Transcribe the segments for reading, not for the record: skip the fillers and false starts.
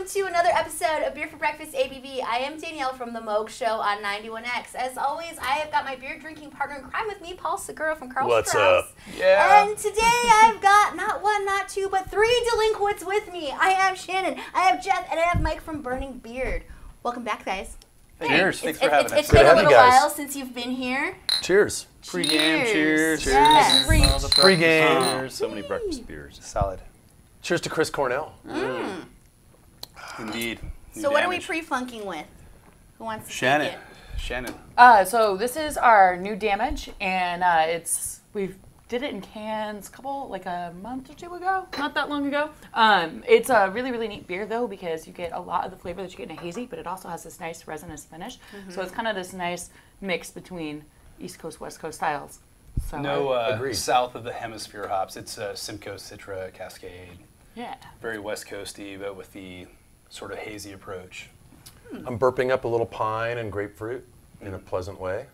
welcome to another episode of Beer for Breakfast ABV. I am Danielle from The Moog Show on 91X. As always, I have got my beer drinking partner in crime with me, Paul Segura from Carl What's Strauss. up? Yeah. And today I've got not one, not two, but three delinquents with me. I have Shannon, I have Jeff, and I have Mike from Burning Beard. Welcome back, guys. Cheers. Thanks for having us. It's been a little while since you've been here. Cheers. Pre-game, cheers. Cheers. Yes. Pre-game. Cheers. So many breakfast beers. Solid. Cheers to Chris Cornell. Indeed. So what are we pre-funking with? Who wants to Shannon. take it? Shannon. So this is our new damage, and we did it in cans like a month or two ago, not that long ago. It's a really, really neat beer though, because you get a lot of the flavor that you get in a hazy, but it also has this nice resinous finish. So it's kind of this nice mix between East Coast, West Coast styles. So No south of the hemisphere hops. It's Simcoe, Citra, Cascade. yeah. Very West Coasty, but with the sort of hazy approach. I'm burping up a little pine and grapefruit in a pleasant way.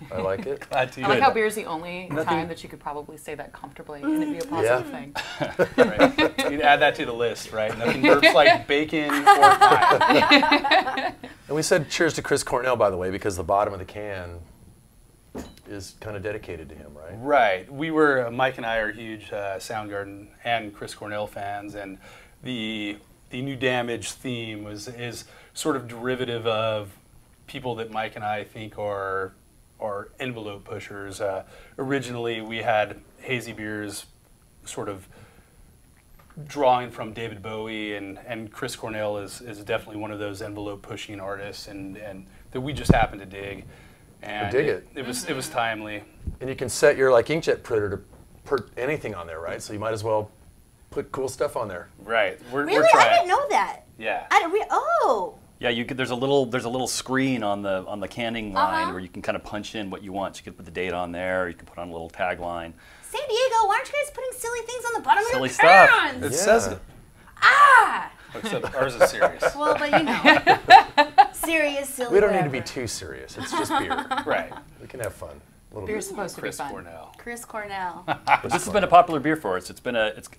I like it. Glad to I like how beer is the only time that you could probably say that comfortably and it'd be a positive thing. Right. You'd add that to the list, right? Nothing burps like bacon or pie. And we said cheers to Chris Cornell, by the way, because the bottom of the can is kind of dedicated to him, right? Right. Mike and I are huge Soundgarden and Chris Cornell fans, and the new damage theme is sort of derivative of people that Mike and I think are envelope pushers. Originally, we had hazy beers sort of drawing from David Bowie, and Chris Cornell is definitely one of those envelope pushing artists, and that we just happen to dig. And I dig it. It was timely. And you can set your inkjet printer to put anything on there, right? So you might as well put cool stuff on there. Right. We're Really? trying. I didn't know that. Yeah. Yeah, there's a little screen on the canning line where you can kind of punch in what you want. You can put the date on there, or you can put on a little tagline. San Diego, why aren't you guys putting silly things on the bottom of Silly your stuff. cans? It says it. Ah! Except ours is serious. Well, but you know. Serious, silly, We don't need to whatever. be too serious. It's just beer. Right. We can have fun. A little Beer's bit. supposed to be Chris fun. Cornell. Chris Cornell. But this has been a popular beer for us.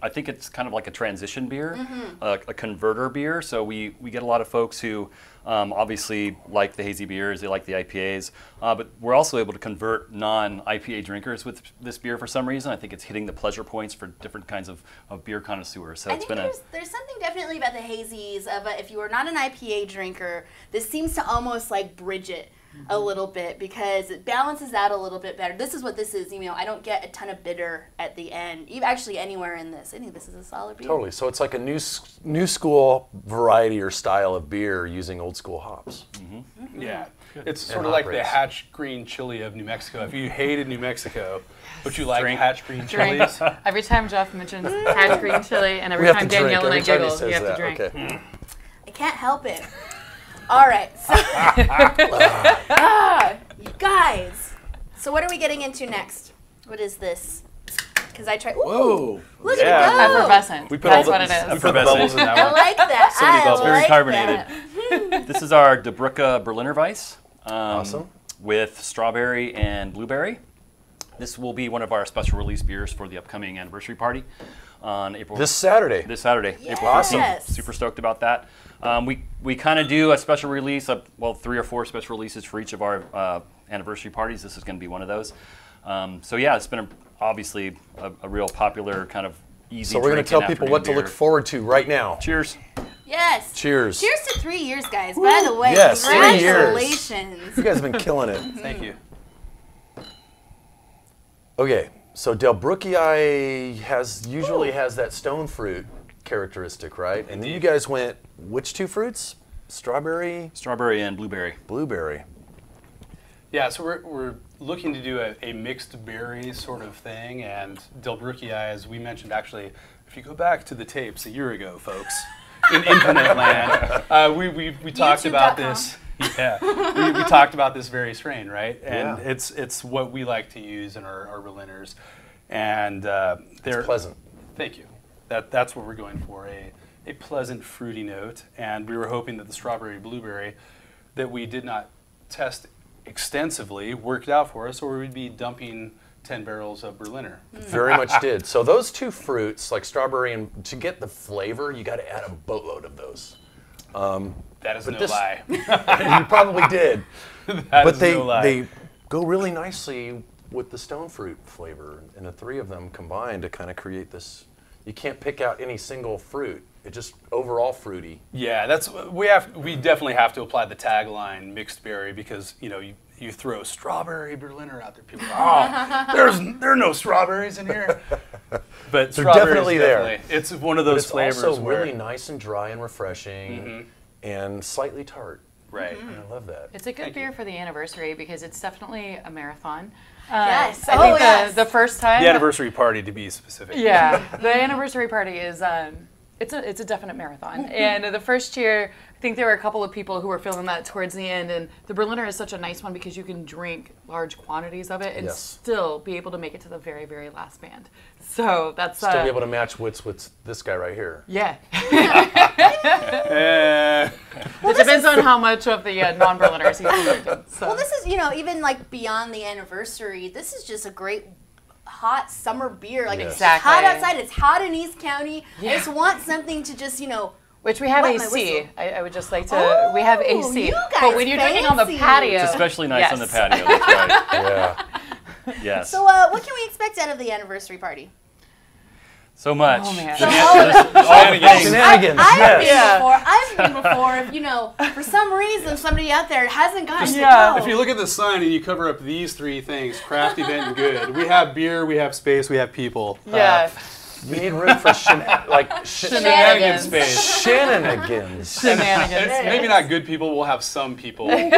I think it's kind of like a transition beer, a converter beer. So we get a lot of folks who obviously like the hazy beers, they like the IPAs, but we're also able to convert non-IPA drinkers with this beer for some reason. I think it's hitting the pleasure points for different kinds of beer connoisseurs. So I think there's something definitely about the hazies. If you are not an IPA drinker, this seems to almost like bridge it a little bit because it balances out a little bit better. This is what this is. You know, I don't get a ton of bitter at the end. Actually, anywhere in this, I think this is a solid beer. Totally. So it's like a new school variety or style of beer using old school hops. Yeah. It's sort of like the Hatch Green Chili of New Mexico. If you hated New Mexico, but you like Hatch Green chilies. Every time Jeff mentions Hatch Green Chili and every We have time to drink. Danielle and I Every time he giggle, says you have that. to drink. Okay. I can't help it. All right. So you guys. So what are we getting into next? What is this? Because I tried. Whoa! Look at it go. Effervescent. That's what it is. We put the bubbles in I that one. like that. It's very like carbonated. that. This is our De Brücke Berliner Weiss. Awesome. With strawberry and blueberry. This will be one of our special release beers for the upcoming anniversary party on April. This Saturday. This Saturday, Yes. April 13th. Super stoked about that. We kind of do a special release, 3 or 4 special releases for each of our anniversary parties. This is going to be one of those. So yeah, it's been obviously a real popular kind of easy. So we're going to tell people what to look forward to right now. Cheers. Yes. Cheers. Cheers to 3 years, guys. By the way, Yes, 3 years. congratulations. You guys have been killing it. Thank you. Okay, so Del Brücke usually has that stone fruit characteristic, right? And then you guys went, which 2 fruits? Strawberry? Strawberry and blueberry. Blueberry. Yeah, so we're looking to do a mixed berry sort of thing, and Del Brücke, as we mentioned, actually, if you go back to the tapes a year ago, folks, in Infinite Land, we talked about this. Yeah, we talked about this very strain, right? And it's what we like to use in our Berliners, and they're Pleasant. Thank you. That's what we're going for, a pleasant fruity note, and we were hoping that the strawberry blueberry that we did not test extensively worked out for us, or we'd be dumping 10 barrels of Berliner. Very much did. So those 2 fruits, like strawberry, and to get the flavor, you got to add a boatload of those. That is no this- lie. You probably did. That But is no lie. they go really nicely with the stone fruit flavor, and the three of them combine to kind of create this. You can't pick out any single fruit. It's just overall fruity. Yeah, we definitely have to apply the tagline mixed berry because you throw strawberry Berliner out there, people go, there are no strawberries in here. But They're strawberries definitely there. It's one of But those it's flavors also where really nice and dry and refreshing, and slightly tart. right. And I love that. It's a good beer for the anniversary because it's definitely a marathon. Yes. I Oh, think yes. the first time. The anniversary party, to be specific. Yeah, the anniversary party is it's a definite marathon. And the first year, I think there were a couple of people who were feeling that towards the end. And the Berliner is such a nice one because you can drink large quantities of it and Yes. still be able to make it to the very, very last band. So that's Still be able to match what's this guy right here. yeah. Eh, It depends on how much of the non-Berliners he's drinking. So. Well, this is, even like beyond the anniversary, this is just a great hot summer beer. Like Yes. it's hot Exactly. outside, it's hot in East County. Yeah. I just want something to just, Which we have wet my AC. whistle. I would just like to. We have Oh, AC. you But guys when you're drinking on the fancy. patio, It's especially nice on the yes. patio. That's right. Yeah. Yes. So what can we expect out of the anniversary party? So much. Oh, man. Shenanigans. I've Yes. been before. If for some reason somebody out there hasn't gotten Yeah. to if go. you look at the sign and you cover up these three things, craft, event, and good, we have beer, we have space, we have people. Yeah. We need room for Shenanigans Shenanigans. space. shenanigans. Shenanigans. It's maybe not good people, we'll have some people. We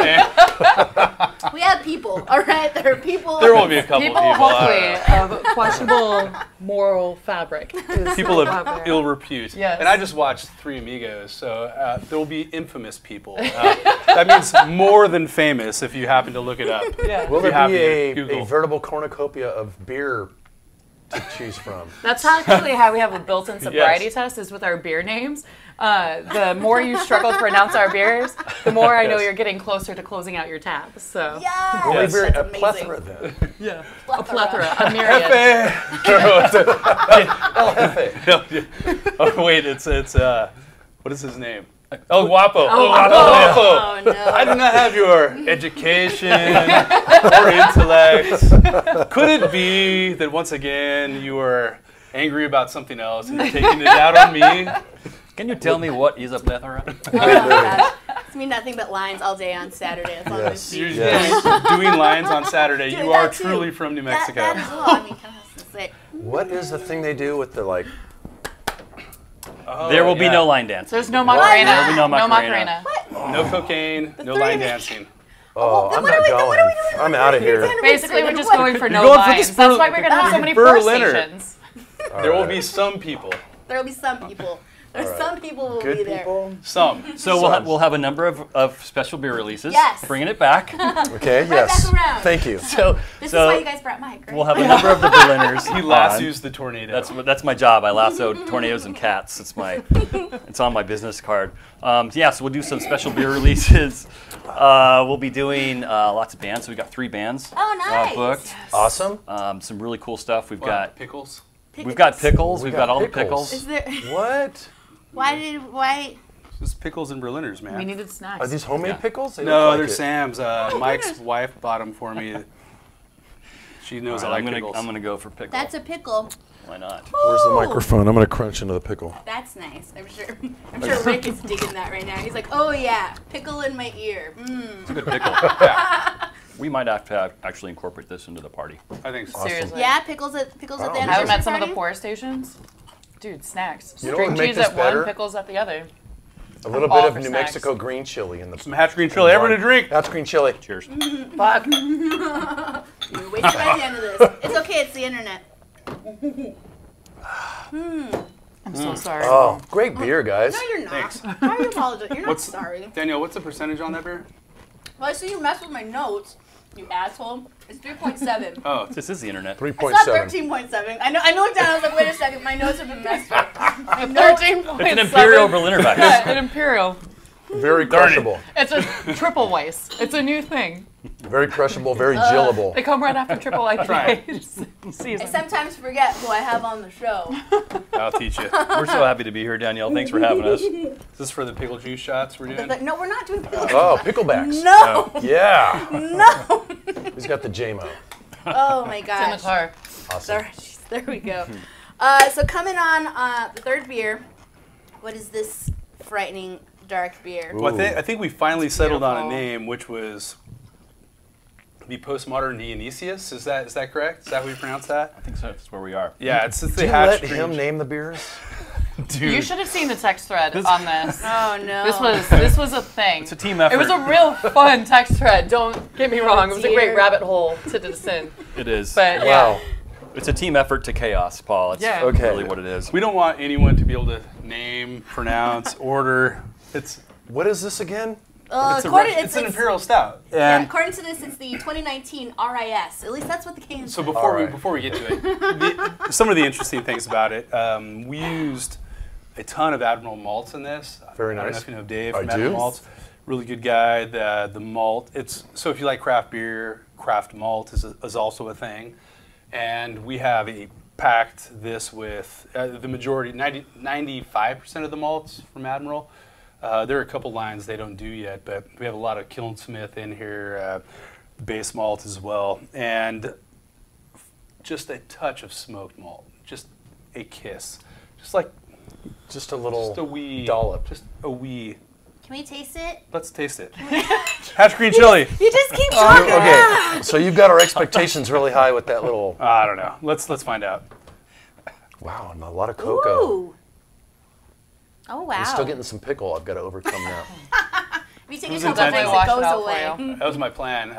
have people, all right? There are people. There will be a couple People, people. hopefully, of questionable moral fabric. People out of there. ill repute. Yes. And I just watched Three Amigos, so there will be infamous people. That means more than famous if you happen to look it up. Yeah. Will If you there have be to a Google. veritable cornucopia of beer to choose from? That's actually how we have a built-in sobriety Yes. test is with our beer names. The more you struggle to pronounce our beers, the more I know Yes. you're getting closer to closing out your tab. So Yes. Will there Yes. be That's a amazing. plethora then? yeah, a plethora, a myriad. Oh wait, it's what is his name? El Guapo. Oh no. I do not have your education or intellect. Could it be that once again you are angry about something else and you're taking it out on me? Can you tell me what is a plethora? Oh my gosh. It's me nothing but lines all day on Saturday. That's all Yes. I'm You're Yes. doing lines on Saturday. Doing You are that too. truly from New Mexico. That as well. I mean, kind of say. What is the thing they do with the Oh, There will be yeah. no line dance. There's no Why Macarena. not? There will be no Macarena. What? No cocaine, no three line of it. dancing. Oh, then I'm what not are we- then going. what are we doing? I'm out of here. Basically, we're just What? going for You're no going for lines. this That's why we're going to have so many force Berliner. stations. There will be some people. There will be some people. There's All right. some people will Good be there. people. Some. So we'll have a number of special beer releases. Yes. Bringing it back. Okay. Right yes. back around. Thank you. So This so is why you guys brought Mike, right? we'll have a number of the Berliners. He on. lassos the tornado. That's my job. I lasso tornadoes and cats. It's on my business card. So we'll do some special beer releases. We'll be doing lots of bands. So we've got 3 bands Oh, nice. booked. Awesome. Some really cool stuff. We've What, got pickles. we've got pickles. We've We've got got all the pickles. Is pickles. there? What? Why? Just pickles and Berliners, man. We needed snacks. Are these homemade Yeah. pickles? They No, look they're like it. Sam's. Mike's wife bought them for me. She knows All right, I like pickles. I'm gonna go for pickle. That's a pickle. Why not? Where's the Ooh. microphone? I'm gonna crunch into the pickle. That's nice. I'm sure Rick is digging that right now. He's like, oh yeah, pickle in my ear. Mm. It's a good pickle. We might have to actually incorporate this into the party. I think so. Seriously. Yeah, pickles at the Oh, end. these Have them are- at some of the forest stations. Dude, snacks. You know what String would make cheese this at better? one, pickles at the other. A little All bit of for New snacks. Mexico green chili in the. Some Hatch Green Chili. Everyone a drink. That's green chili. Cheers. Fuck. You're wasted by the end of this. It's okay. It's the internet. I'm so sorry. Oh, great beer, guys. No, you're not. Thanks. Why are you apologizing? You're not What's- sorry. Danielle, what's the percentage on that beer? Well, I see you mess with my notes, you asshole. It's 3.7. Oh, This is the internet. I saw 3.7. 13.7. I looked down. I was like, wait a second. My notes have been messed with. My notes- 13 points. It's an Imperial Berliner back. Yeah, an Imperial. Very Darn it. crushable. It's a triple Weiss. It's a new thing. Very crushable, very gillable. They come right after triple Try IPAs. I Season. sometimes forget who I have on the show. I'll teach you. We're so happy to be here, Danielle. Thanks for having us. Is this for the pickle juice shots we're doing? But no, we're not doing pickle. Oh, picklebacks. No, Yeah. no. Who's got the JMO? Oh my It's in the gosh. car. Awesome. There we go. So coming on the third beer, what is this frightening dark beer? Well, I think we finally settled on a beautiful. name, which was the Postmodern Dionysius. Is that correct? Is that how we pronounce that? I think so. That's where we are. Yeah, it's just Do the you hatch let green- him name the beers? Dude, You should have seen the text thread on this. Oh no. This was a thing. It's a team effort. It was a real fun text thread. Don't get me wrong. It was a great Dear. rabbit hole to descend. It is. But yeah. Wow. It's a team effort to chaos, Paul. It's Yeah. Okay. really what it is. we don't want anyone to be able to name, pronounce, order. It's What is this again? it's, according, it's an it's- imperial stout. Yeah, And according to this, it's the 2019 RIS. At least that's what the can so says. before Alright. we get to it, some of the interesting things about it, we used a ton of Admiral malts in this. Very I don't know nice. if you know Dave I from do. Admiral Malts. Really good guy. The malt. It's so if you like craft beer, craft malt is also a thing. And we have packed this with the majority, 95% of the malts from Admiral. There are a couple lines they don't do yet, but we have a lot of Kiln Smith in here, base malt as well, and just a touch of smoked malt, just a kiss, just like Just a little just a wee dollop. just a wee. Can we taste it? Let's taste it. Hatch green chili. You just keep talking. Okay, so you've got our expectations really high with that little. I don't know. Let's find out. Wow, and a lot of cocoa. Ooh. Oh wow. I'm still getting some pickle. I've got to overcome that. If you take was a couple intentional. drinks, it Wash it goes out for away. you. That was my plan. We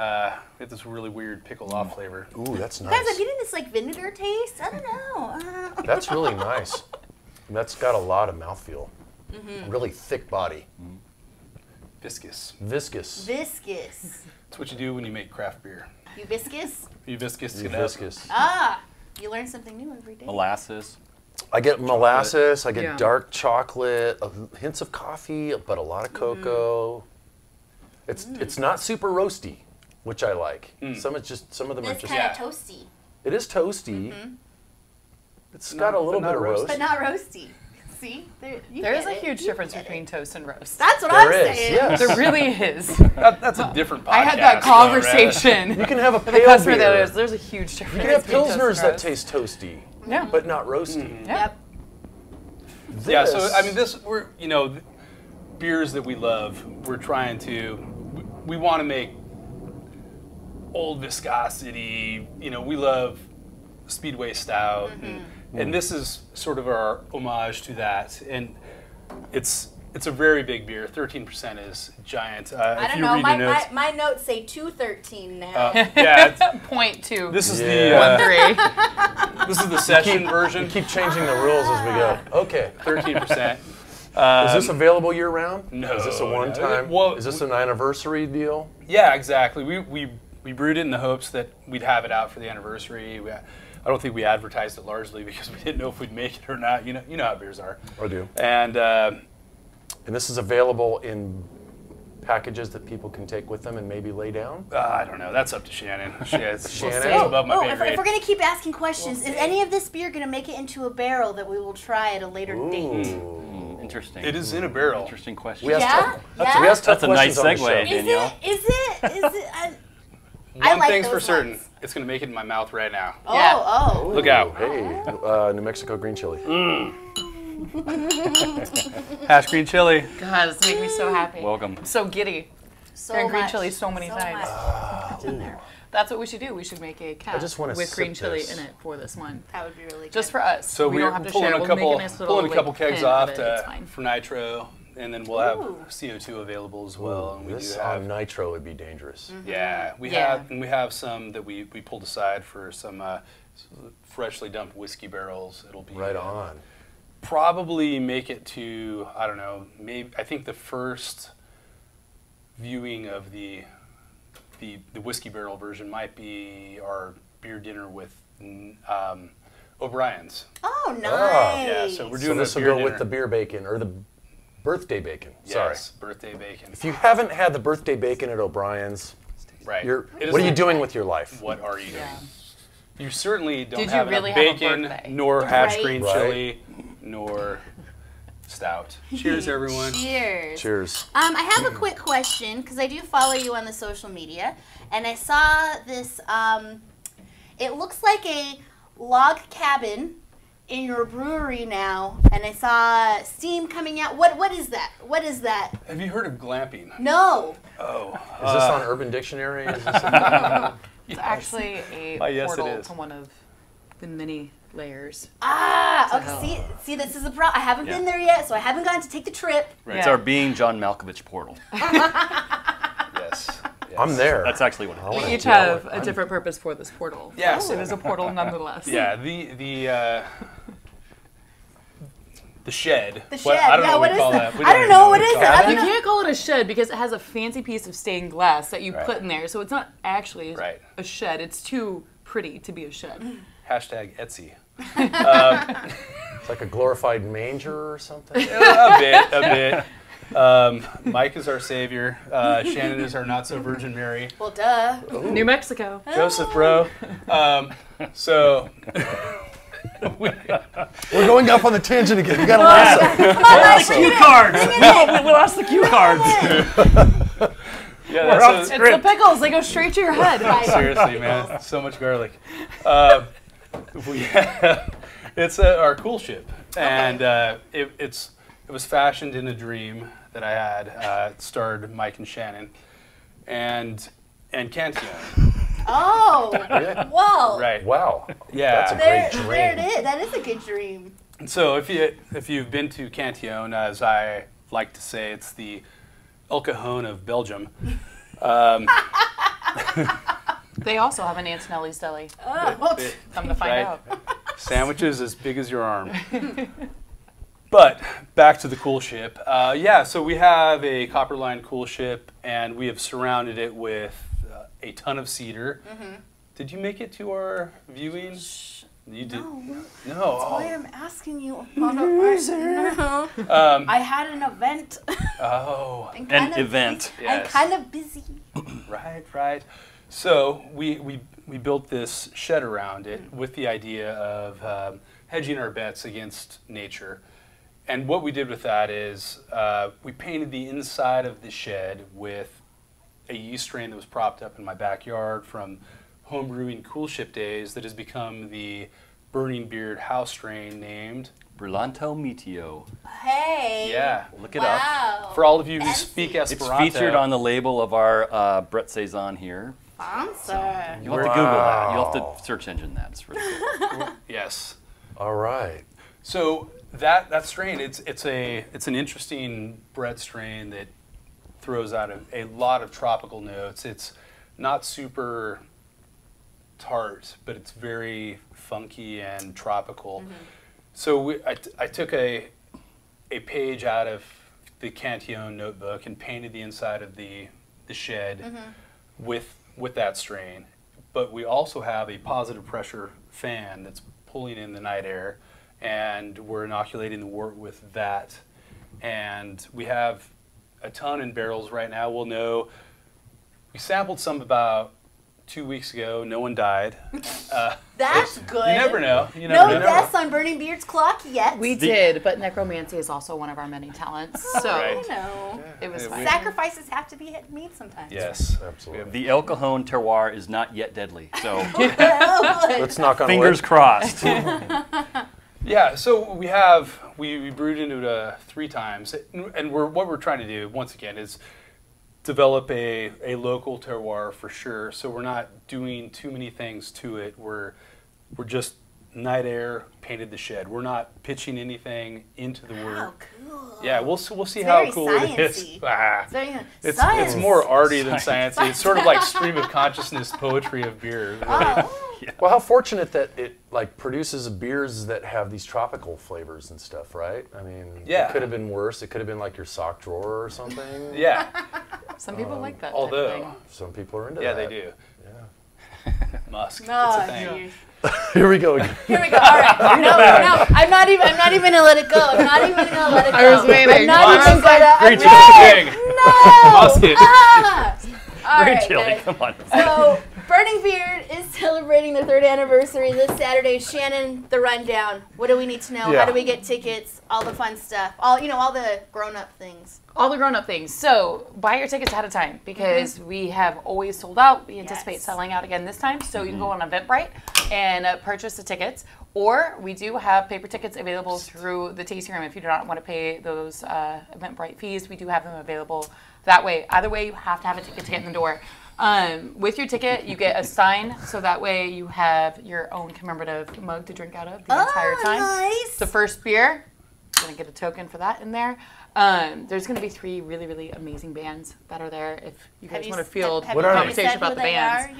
had this really weird pickle off flavor. Ooh, that's Guys, nice. I'm getting this like vinegar taste. I don't know. That's really nice. And that's got a lot of mouthfeel. Really thick body. Viscous. Viscous. Viscous. That's what you do when you make craft beer. You viscous? You viscous. You it up. viscous. Ah, you learn something new every day. Molasses. I get molasses, I get Yeah. dark chocolate, hints of coffee, but a lot of cocoa. It's not super roasty, which I like. Some of them are It's just. kind of yeah. toasty, It is toasty. It's got a Not- little but bit not of roast. but not roasty. See, you There is get a it. huge You difference get it. between toast and roast. That's what There I'm is, saying. yes. There really is. That's a different podcast. I had that though, right? conversation. You can have a The pale customer that beer. is, there's a huge difference. You can have between toast and pilsners that roast. taste toasty, Yeah. but not roasty. Yeah. Yep. Yeah, so This- I mean, we're beers that we love. We're trying to, we want to make old viscosity. We love Speedway Stout, and this is sort of our homage to that. And it's a very big beer. 13% is giant. I if don't you know. read My, the notes, my notes say 213 now. yeah, Point two. this is Yeah. three. this is the session version. Keep changing the rules as we go. Okay. 13%. Is this available year round? no, Is this a no. one-time? Well, Is this an anniversary deal? Yeah, exactly. We brewed it in the hopes that we'd have it out for the anniversary. I don't think we advertised it largely because we didn't know if we'd make it or not. You know how beers are. I do. And And this is available in packages that people can take with them and maybe lay down? I don't know. That's up to Shannon. It's Shannon? above my Oh, pay if grade. we're going to keep asking questions, is any of this beer going to make it into a barrel that we will try at a later date? Ooh. Interesting. It is in a barrel. Interesting question. We asked Yeah? tough- Yeah? we asked tough That's a nice questions on the segue, show. Is Danielle. it? Is it? Is it? I One like thing's for those certain. ones. It's going to make it in my mouth right now. Oh, Yeah. oh. Look out. Hey, New Mexico green chili. Hash green chili. God, it's making me so happy. Welcome. I'm so giddy. So During green much. chili so many times. much. It's in there. That's what we should do. We should make a cap just wanna with sip green chili this. in it for this one. That would be really good. Just for us. So we we're don't have to pulling share. a We'll couple, make a nice little, pulling a couple like, kegs pen off of it. It's fine. for nitro, and then we'll have Ooh. CO2 available as well. And we This do have on nitro would be dangerous. Yeah, we Yeah. have some that we pulled aside for some freshly dumped whiskey barrels. It'll be Right on. Probably make it to, I don't know, maybe I think the first viewing of the whiskey barrel version might be our beer dinner with O'Brien's. Oh, nice. Ah. Yeah, so we're So doing this a will beer go dinner. with the beer bacon or the Birthday bacon. Sorry. Yes, birthday bacon. If you haven't had the birthday bacon at O'Brien's, Right. what are you doing with your life? What are you doing? Yeah. You certainly don't Did you have really enough have a bacon, birthday? nor hatch Right. green Right. chili, nor stout. Cheers, everyone. Cheers. Cheers. I have a quick question because I do follow you on the social media, and I saw this. It looks like a log cabin in your brewery now, and I saw steam coming out. What is that? What is that? Have you heard of glamping? No. Oh. Is this on Urban Dictionary? Is this It's actually a yes, it portal is. to one of the many layers. Okay. See, this is a problem. I haven't been there yet, so I haven't gone to take the trip. Right. It's our Being John Malkovich portal. Yes. I'm there. That's actually what it is. We each have a different purpose for this portal. Yes. It is a portal nonetheless. Yeah. The shed. The shed. I don't know what we is call that? We I don't even know what we is call it. I that. don't You know. can't call it a shed because it has a fancy piece of stained glass that you Right. put in there. So it's not actually Right. a shed. It's too pretty to be a shed. Hashtag Etsy. It's like a glorified manger or something. A bit. Mike is our savior. Shannon is our not so Virgin Mary. Well, duh. New Mexico. Joseph, bro. So We're going off on the tangent again. We got to lasso. Cue cards! No, we lost the cue cards. yeah, We're that's off a- It's the pickles. They go straight to your head. seriously, man, so much garlic. It's our cool ship, and it was fashioned in a dream that I had. It starred Mike and Shannon, and Cantillon. Oh. Yeah. Whoa. Right. Wow. Yeah. That's a There great it dream. is. That is a good dream. So if you've been to Cantillon, as I like to say, it's the El Cajon of Belgium. They also have an Antonelli's Deli. Oh. Come to find Right. out. Sandwiches as big as your arm. But back to the cool ship. So we have a copper line cool ship, and we have surrounded it with a ton of cedar. Mm-hmm. Did you make it to our viewing? You did. No. No. That's Oh. why I'm asking you. No. I had an event. Oh. I'm An kind of event. busy. I'm Yes. kind of busy. Right. So we built this shed around it with the idea of hedging our bets against nature. And what we did with that is we painted the inside of the shed with a yeast strain that was propped up in my backyard from home brewing cool ship days that has become the Burning Beard house strain named. Brillanto Meteo. Hey. Yeah. Look it up. Wow. For all of you who Fancy. speak It's Esperanto. featured on the label of our Brett Saison here. Sponsor. You'll have to Google that. You'll have to search engine that. It's really cool. Yes. All right. So that strain, it's an interesting Brett strain that throws out a lot of tropical notes. It's not super tart, but it's very funky and tropical. Mm-hmm. So I took a page out of the Cantillon notebook and painted the inside of the shed Mm-hmm. with that strain. But we also have a positive pressure fan that's pulling in the night air, and we're inoculating the wort with that. And we have a ton in barrels right now. We'll know. We sampled some about 2 weeks ago. No one died. That's good. You never know. You No never know. deaths on Burning Beard's clock yet. We did, but necromancy is also one of our many talents. So Right. I know. it was Yeah, fine. Sacrifices have to be made sometimes. Yes. Absolutely. The El Cajon terroir is not yet deadly. So Oh, good. Let's knock on fingers wood. crossed. Yeah, so we brewed into it 3 times, and what we're trying to do once again is develop a local terroir for sure. So we're not doing too many things to it. We're just night air, painted the shed. We're not pitching anything into the Oh, wort. cool. Yeah, we'll see It's how very cool it is. sciencey. Ah, It's very- it's science. more arty than sciencey. It's sort of like stream of consciousness poetry of beer. Really. Oh. Well, how fortunate that it like produces beers that have these tropical flavors and stuff, right? I mean, Yeah. it could have been worse. It could have been like your sock drawer or something. Yeah, Some people like that. although type of thing. Some people are into yeah, that. they do. Yeah. Musk. Oh, it's a thing. jeez. Here we go again. Here we go. All right. No, I'm not even gonna let it go. I'm not even gonna let it go. I was waiting. I'm not even gonna. Great No. Musket. All Very right, chilly. guys. Come on. So, Burning Beard is celebrating their 3rd anniversary this Saturday. Shannon, the rundown. What do we need to know? Yeah. How do we get tickets? All the fun stuff. All the grown-up things. All the grown-up things. So buy your tickets ahead of time because we have always sold out. We anticipate Yes. selling out again this time. So you can go on Eventbrite and purchase the tickets. Or we do have paper tickets available through the tasting room. If you do not want to pay those Eventbrite fees, we do have them available that way. Either way, you have to have a ticket to get in the door. With your ticket, you get a sign, so that way you have your own commemorative mug to drink out of the entire time. Nice. The first beer, you're going to get a token for that in there. There's going to be 3 really, really amazing bands that are there if you guys want to field have what you are they? conversation about the bands.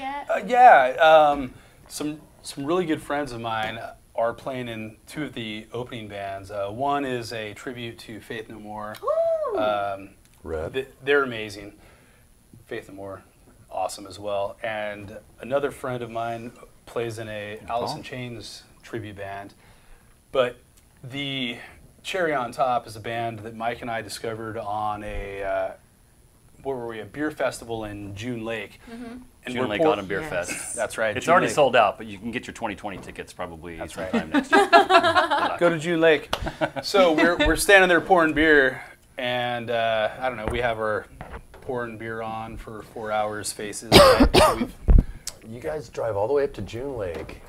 Yet? Some really good friends of mine are playing in 2 of the opening bands. One is a tribute to Faith No More. Ooh. Red. They're amazing. Faith No More, awesome as well. And another friend of mine plays in a Alice in Chains tribute band. But the cherry on top is a band that Mike and I discovered on a beer festival in June Lake. And June we're Lake Autumn Beer Fest. That's right. It's June already Lake. sold out, but you can get your 2020 tickets probably That's sometime next year. Go to June Lake. So we're standing there pouring beer, and I don't know. We have our pouring beer on for 4 hours faces. Right? So You guys drive all the way up to June Lake,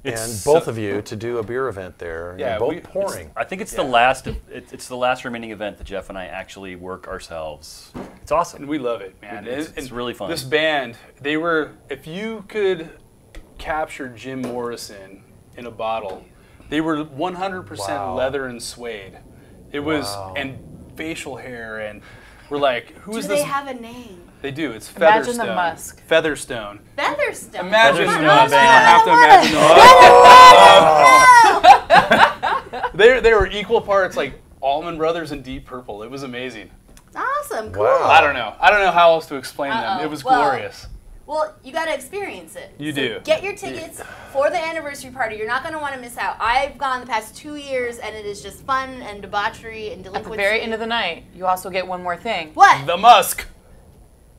and It's both so- of you to do a beer event there. Yeah, You're we- both pouring. I think it's the last. It's the last remaining event that Jeff and I actually work ourselves. It's awesome. and we love it, man. It's And really fun. This band, they were. If you could capture Jim Morrison in a bottle, they were 100% Wow. leather and suede. It was Wow. and facial hair, and we're like, who Do is they this? have a name? They do. It's Imagine Featherstone. the musk. Featherstone. Featherstone. Imagine Featherstone the musk. You don't band. have to imagine the musk. They were equal parts like Allman Brothers and Deep Purple. It was amazing. Awesome. Cool. Wow. I don't know how else to explain them. It was Well, glorious. Well, you got to experience it. You So do. Get your tickets for the anniversary party. You're not going to want to miss out. I've gone the past 2 years, and it is just fun and debauchery and At delinquency. the very end of the night, you also get one more thing. What? The musk.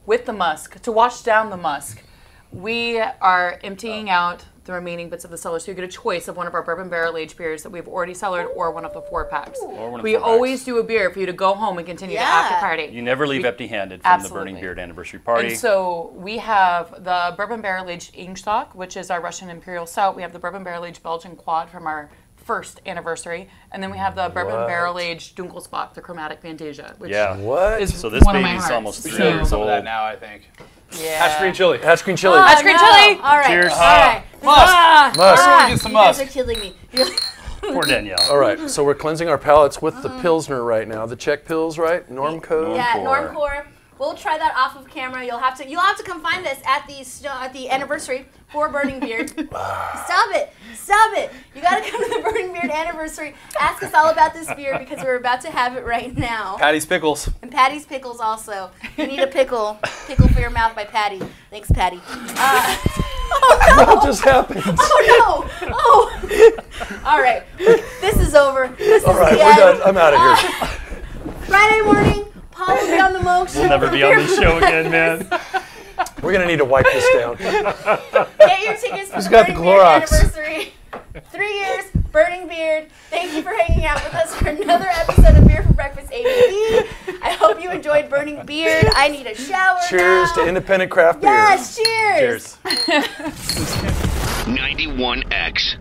With the musk, to wash down the musk, we are emptying out the remaining bits of the cellar, so you get a choice of one of our bourbon barrel aged beers that we've already cellared, or one of the 4-packs. Or one of the We 4-packs. always do a beer for you to go home and continue the Yeah. after party. You never leave empty-handed from the Absolutely. Burning Beard anniversary party. And so we have the bourbon barrel aged Ingstock, which is our Russian Imperial Stout. We have the bourbon barrel aged Belgian Quad from our 1st anniversary, and then we have the bourbon What? barrel aged Dunkelspach, the Chromatic Fantasia, which Yeah. What? is So this one of my baby's hearts. almost 3 Should years some of that old. now, I think. Yeah. Hash green chili. Hatch green chili. Hatch green chili. All right. Cheers. All right. Musk. Musk. Everyone get some You guys musk. are killing me. Poor Danielle. All right, so we're cleansing our palates with the Pilsner right now. The Czech Pils, right? Normco. Yeah, Normcore. Normcore. We'll try that off of camera. You'll have to come find us at the anniversary for Burning Beard. Stop it! You got to come to the Burning Beard anniversary. Ask us all about this beer because we're about to have it right now. Patty's Pickles. And Patty's Pickles also. You need a pickle for your mouth by Patty. Thanks, Patty. What just happened? Oh no! Oh. All right, this is over. This All is right, the we're end. done. I'm out of here. Friday morning, Paul will be on the Moke Show. We'll never be on this show again, man. We're gonna need to wipe this down. Get your tickets for Who's the got the Burning Beard Clorox? anniversary. 3 years, Burning Beard. Thank you for hanging out with us for another episode of Beer for Breakfast ABV. I hope you enjoyed Burning Beard. I need a shower Cheers now. to independent craft beer. Yes, cheers. Cheers. 91X.